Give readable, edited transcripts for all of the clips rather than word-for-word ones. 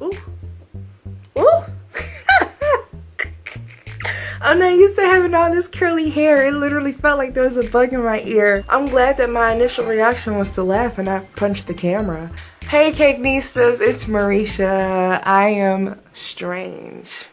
Ooh. Ooh. I'm not used to having all this curly hair. It literally felt like there was a bug in my ear. I'm glad that my initial reaction was to laugh and not punch the camera. Hey Cakenistas, it's Marisha. I am strange,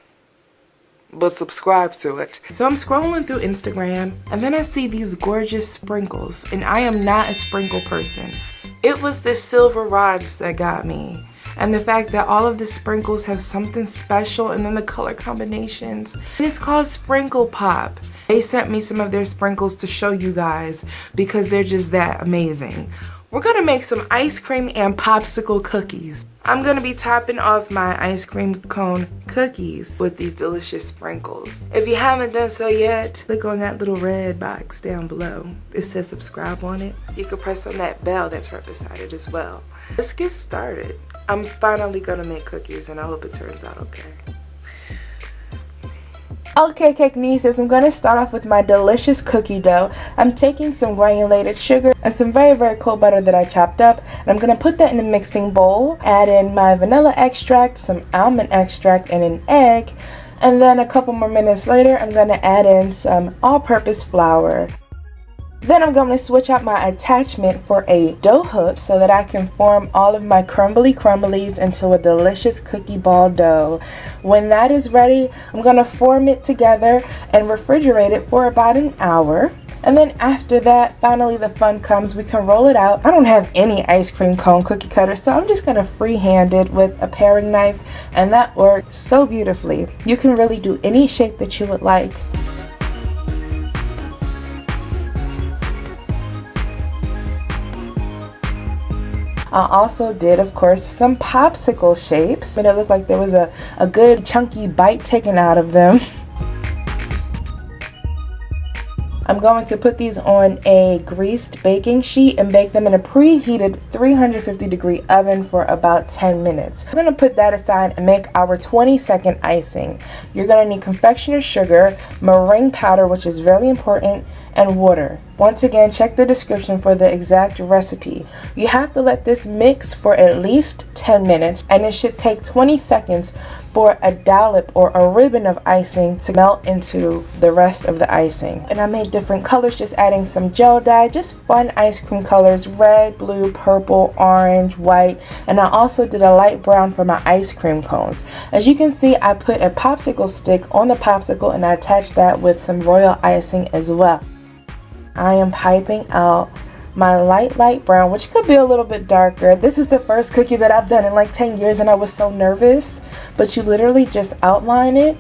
but subscribe to it. So I'm scrolling through Instagram and then I see these gorgeous sprinkles, and I am not a sprinkle person. It was the silver rods that got me. And the fact that all of the sprinkles have something special, and then the color combinations. And it's called SprinklePop. They sent me some of their sprinkles to show you guys because they're just that amazing. We're gonna make some ice cream and popsicle cookies. I'm gonna be topping off my ice cream cone cookies with these delicious sprinkles. If you haven't done so yet, click on that little red box down below. It says subscribe on it. You can press on that bell that's right beside it as well. Let's get started. I'm finally gonna make cookies and I hope it turns out okay. Okay, Cakenistas, I'm gonna start off with my delicious cookie dough. I'm taking some granulated sugar and some very, very cold butter that I chopped up, and I'm gonna put that in a mixing bowl, add in my vanilla extract, some almond extract, and an egg. And then a couple more minutes later, I'm gonna add in some all-purpose flour. Then I'm going to switch out my attachment for a dough hook so that I can form all of my crumbly crumblies into a delicious cookie ball dough. When that is ready, I'm going to form it together and refrigerate it for about an hour. And then after that, finally the fun comes. We can roll it out. I don't have any ice cream cone cookie cutter, so I'm just going to freehand it with a paring knife, and that works so beautifully. You can really do any shape that you would like. I also did, of course, some popsicle shapes, and it looked like there was a good chunky bite taken out of them. I'm going to put these on a greased baking sheet and bake them in a preheated 350-degree oven for about 10 minutes. We're going to put that aside and make our 20-second icing. You're going to need confectioner's sugar, meringue powder, which is very important, and water. Once again, check the description for the exact recipe. You have to let this mix for at least 10 minutes, and it should take 20 seconds for a dollop or a ribbon of icing to melt into the rest of the icing. And I made different colors, just adding some gel dye, just fun ice cream colors: red, blue, purple, orange, white, and I also did a light brown for my ice cream cones. As you can see, I put a popsicle stick on the popsicle and I attached that with some royal icing as well. I am piping out my light brown, which could be a little bit darker. This is the first cookie that I've done in like 10 years and I was so nervous. But you literally just outline it,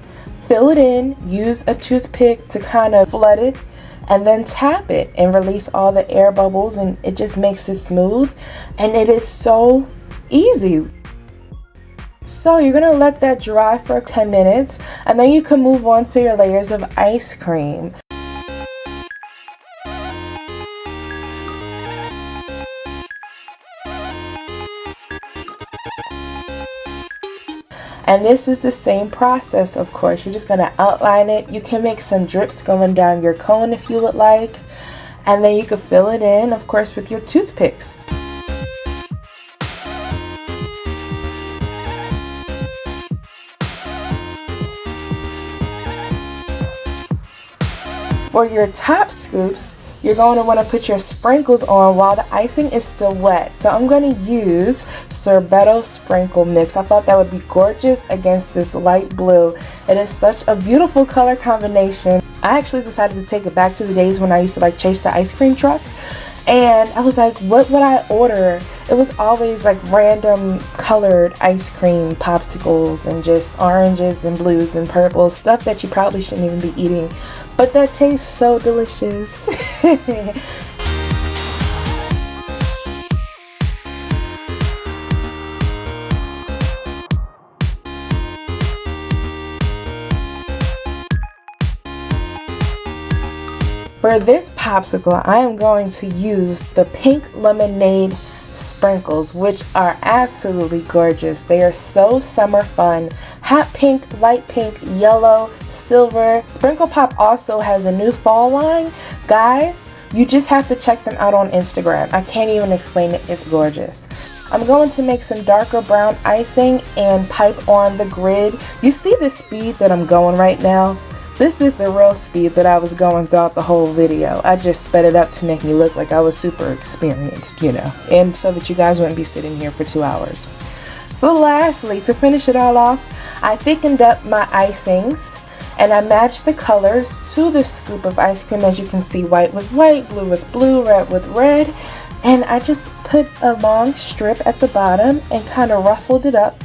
fill it in, use a toothpick to kind of flood it, and then tap it and release all the air bubbles, and it just makes it smooth. And it is so easy. So you're gonna let that dry for 10 minutes, and then you can move on to your layers of ice cream. And this is the same process, of course. You're just going to outline it. You can make some drips going down your cone if you would like. And then you can fill it in, of course, with your toothpicks. For your top scoops, you're going to want to put your sprinkles on while the icing is still wet. So I'm going to use sorbetto sprinkle mix. I thought that would be gorgeous against this light blue. It is such a beautiful color combination. I actually decided to take it back to the days when I used to like chase the ice cream truck. And I was like, what would I order? It was always like random colored ice cream popsicles and just oranges and blues and purples, stuff that you probably shouldn't even be eating. But that tastes so delicious. For this popsicle, I am going to use the pink lemonade sprinkles, which are absolutely gorgeous. They are so summer fun. Hot pink, light pink, yellow, silver. SprinklePop also has a new fall line. Guys, you just have to check them out on Instagram. I can't even explain it. It's gorgeous. I'm going to make some darker brown icing and pipe on the grid. You see the speed that I'm going right now? This is the real speed that I was going throughout the whole video. I just sped it up to make me look like I was super experienced, you know, and so that you guys wouldn't be sitting here for 2 hours. So lastly, to finish it all off, I thickened up my icings and I matched the colors to the scoop of ice cream. As you can see, white with white, blue with blue, red with red. And I just put a long strip at the bottom and kind of ruffled it up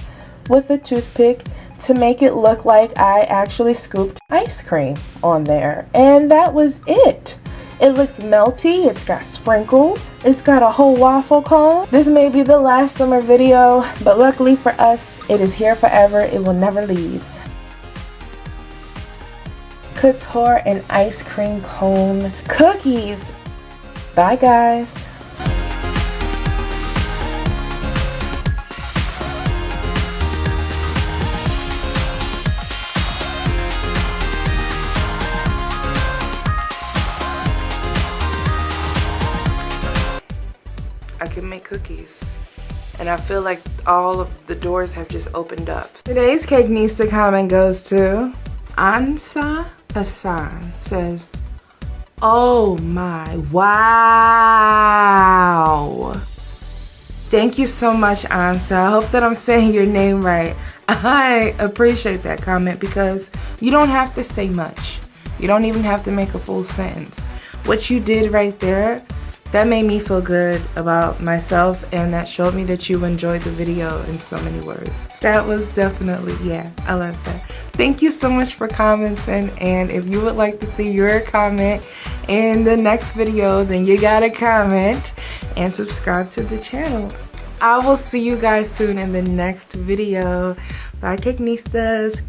with a toothpick to make it look like I actually scooped ice cream on there. And that was it. It looks melty, it's got sprinkles, it's got a whole waffle cone. This may be the last summer video, but luckily for us, it is here forever. It will never leave. Couture and ice cream cone cookies. Bye guys. I can make cookies, and I feel like all of the doors have just opened up. Today's Cake Nista comment goes to Ansa Hassan. Says, oh my, wow. Thank you so much, Ansa. I hope that I'm saying your name right. I appreciate that comment because you don't have to say much. You don't even have to make a full sentence. What you did right there, that made me feel good about myself, and that showed me that you enjoyed the video in so many words. That was definitely, yeah, I love that. Thank you so much for commenting, and if you would like to see your comment in the next video, then you gotta comment and subscribe to the channel. I will see you guys soon in the next video. Bye, Cake Nistas.